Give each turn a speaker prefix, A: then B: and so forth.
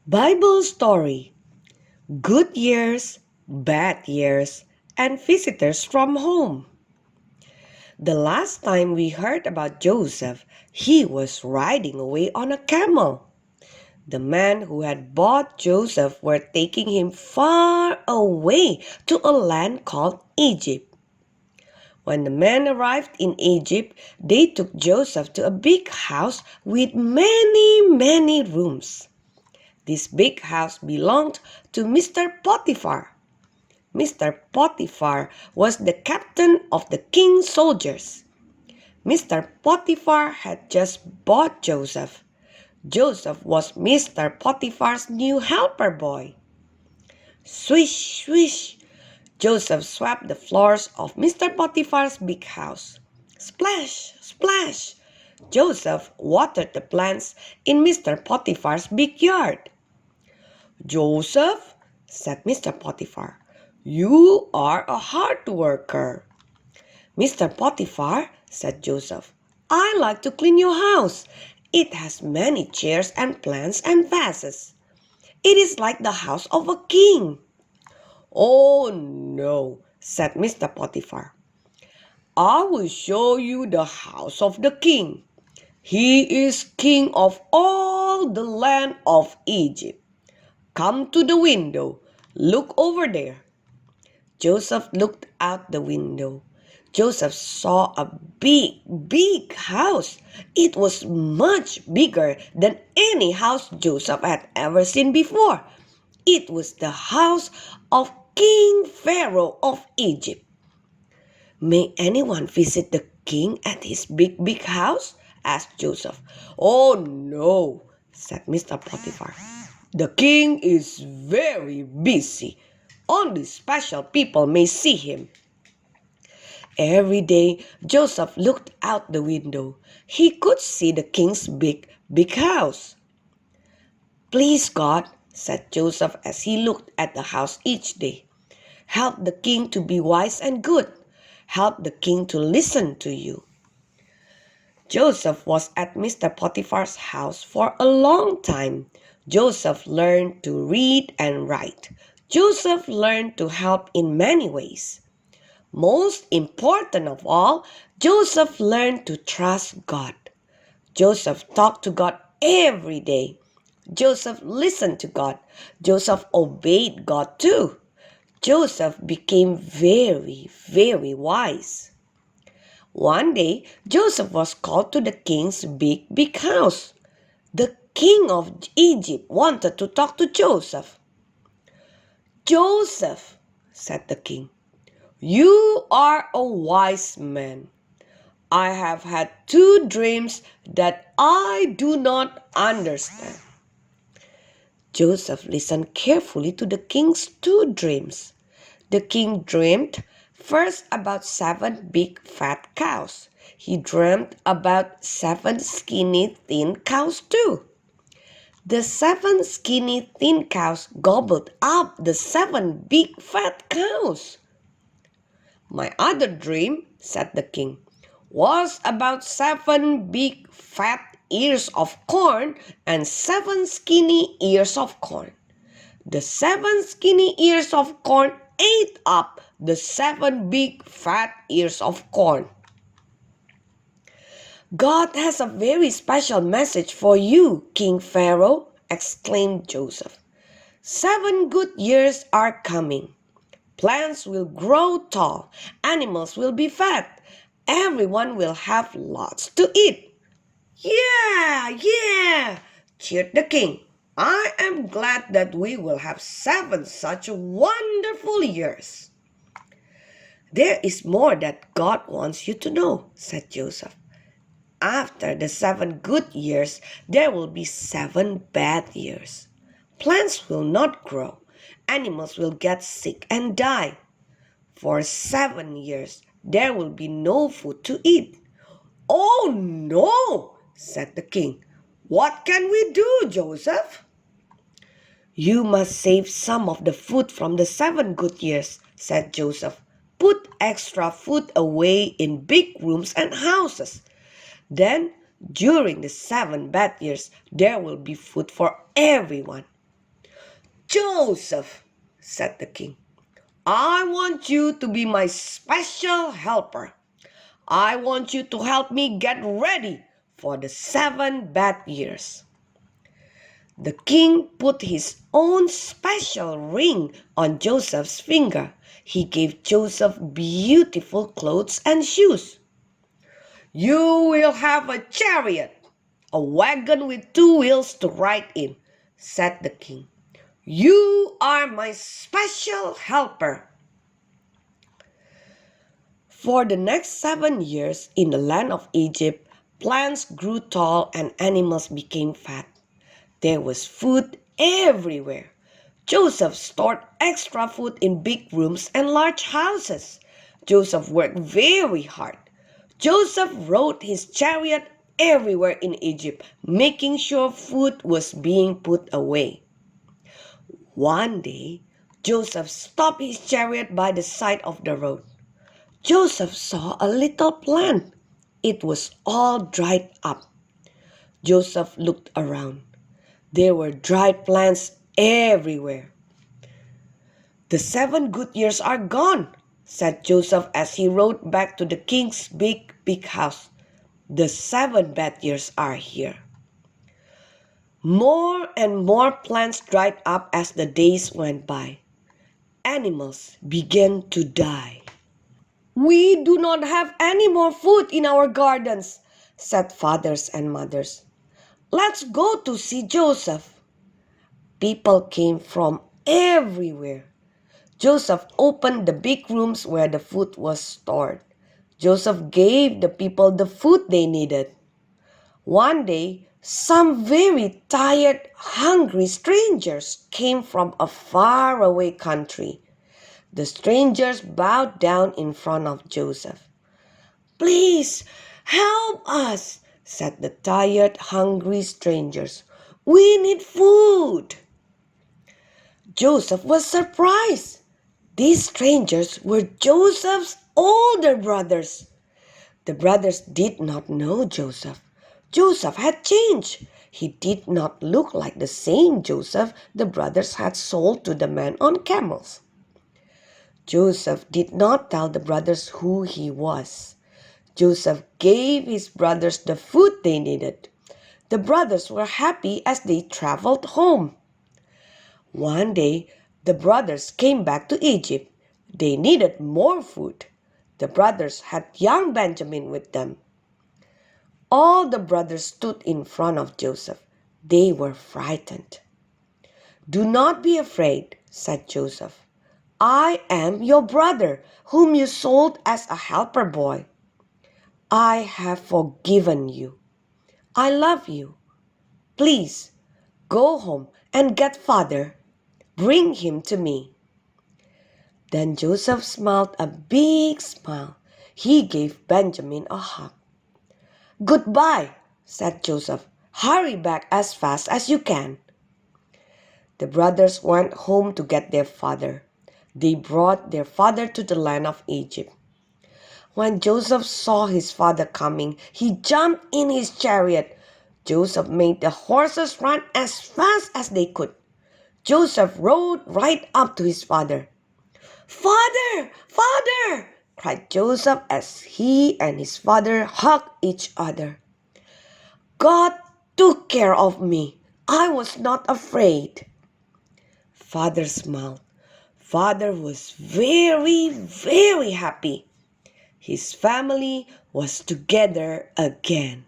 A: Bible story, good years, bad years, and visitors from home. The last time we heard about Joseph, he was riding away on a camel. The men who had bought Joseph were taking him far away to a land called Egypt. When the men arrived in Egypt, they took Joseph to a big house with many rooms. This big house belonged to Mr. Potiphar. Mr. Potiphar was the captain of the king's soldiers. Mr. Potiphar had just bought Joseph. Joseph was Mr. Potiphar's new helper boy. Swish, swish! Joseph swept the floors of Mr. Potiphar's big house. Splash, splash! Joseph watered the plants in Mr. Potiphar's big yard. "Joseph," said Mr. Potiphar, "you are a hard worker." "Mr. Potiphar," said Joseph, "I like to clean your house. It has many chairs and plants and vases. It is like the house of a king." "Oh no," said Mr. Potiphar. "I will show you the house of the king. He is king of all the land of Egypt. Come to the window. Look over there." Joseph looked out the window. Joseph saw a big house. It was much bigger than any house Joseph had ever seen before. It was the house of King Pharaoh of Egypt. "May anyone visit the king at his big house?" asked Joseph. "Oh no," said Mr. Potiphar. "The king is very busy. Only special people may see him." Every day, Joseph looked out the window. He could see the king's big house. "Please, God," said Joseph as he looked at the house each day, "help the king to be wise and good. Help the king to listen to you." Joseph was at Mr. Potiphar's house for a long time. Joseph learned to read and write. Joseph learned to help in many ways. Most important of all, Joseph learned to trust God. Joseph talked to God every day. Joseph listened to God. Joseph obeyed God too. Joseph became very wise. One day, Joseph was called to the king's big house. The king of Egypt wanted to talk to Joseph. "Joseph," said the king, "you are a wise man. I have had two dreams that I do not understand." Joseph listened carefully to the king's two dreams. The king dreamed first about 7 big fat cows. He dreamed about 7 skinny thin cows too. The 7 skinny thin cows gobbled up the 7 big fat cows. "My other dream," said the king, "was about 7 big fat ears of corn and 7 skinny ears of corn. The 7 skinny ears of corn ate up the 7 big fat ears of corn." "God has a very special message for you, King Pharaoh," exclaimed Joseph. "7 good years are coming. Plants will grow tall, animals will be fat, everyone will have lots to eat." Yeah, cheered the king. "I am glad that we will have 7 such wonderful years." "There is more that God wants you to know," said Joseph. "After the 7 good years, there will be 7 bad years. Plants will not grow. Animals will get sick and die. For 7 years, there will be no food to eat." "Oh no," said the king. "What can we do, Joseph?" "You must save some of the food from the 7 good years," said Joseph. "Put extra food away in big rooms and houses. Then, during the 7 bad years, there will be food for everyone." Joseph, said the king, I want you to be my special helper. I want you to help me get ready for the 7 bad years. The king put his own special ring on Joseph's finger. He gave Joseph beautiful clothes and shoes. You will have a chariot, a wagon with 2 wheels to ride in, said the king. You are my special helper. For the next 7 years in the land of Egypt, plants grew tall and animals became fat. There was food everywhere. Joseph stored extra food in big rooms and large houses. Joseph worked very hard. Joseph rode his chariot everywhere in Egypt, making sure food was being put away. One day, Joseph stopped his chariot by the side of the road. Joseph saw a little plant. It was all dried up. Joseph looked around. There were dried plants everywhere. The 7 good years are gone, said Joseph as he rode back to the king's big house. The 7 bad years are here. More and more plants dried up as the days went by. Animals began to die. We do not have any more food in our gardens, said fathers and mothers. Let's go to see Joseph. People came from everywhere. Joseph opened the big rooms where the food was stored. Joseph gave the people the food they needed. One day, some very tired, hungry strangers came from a faraway country. The strangers bowed down in front of Joseph. Please help us, said the tired, hungry strangers. We need food. Joseph was surprised. These strangers were Joseph's older brothers. The brothers did not know Joseph. Joseph had changed. He did not look like the same Joseph the brothers had sold to the man on camels. Joseph did not tell the brothers who he was. Joseph gave his brothers the food they needed. The brothers were happy as they traveled home. One day, the brothers came back to Egypt. They needed more food. The brothers had young Benjamin with them. All the brothers stood in front of Joseph. They were frightened. Do not be afraid, said Joseph. I am your brother, whom you sold as a helper boy. I have forgiven you. I love you. Please, go home and get father. Bring him to me. Then Joseph smiled a big smile. He gave Benjamin a hug. Goodbye, said Joseph. Hurry back as fast as you can. The brothers went home to get their father. They brought their father to the land of Egypt. When Joseph saw his father coming, he jumped in his chariot. Joseph made the horses run as fast as they could. Joseph rode right up to his father. Father! Father! Cried Joseph as he and his father hugged each other. God took care of me. I was not afraid. Father smiled. Father was very, very happy. His family was together again.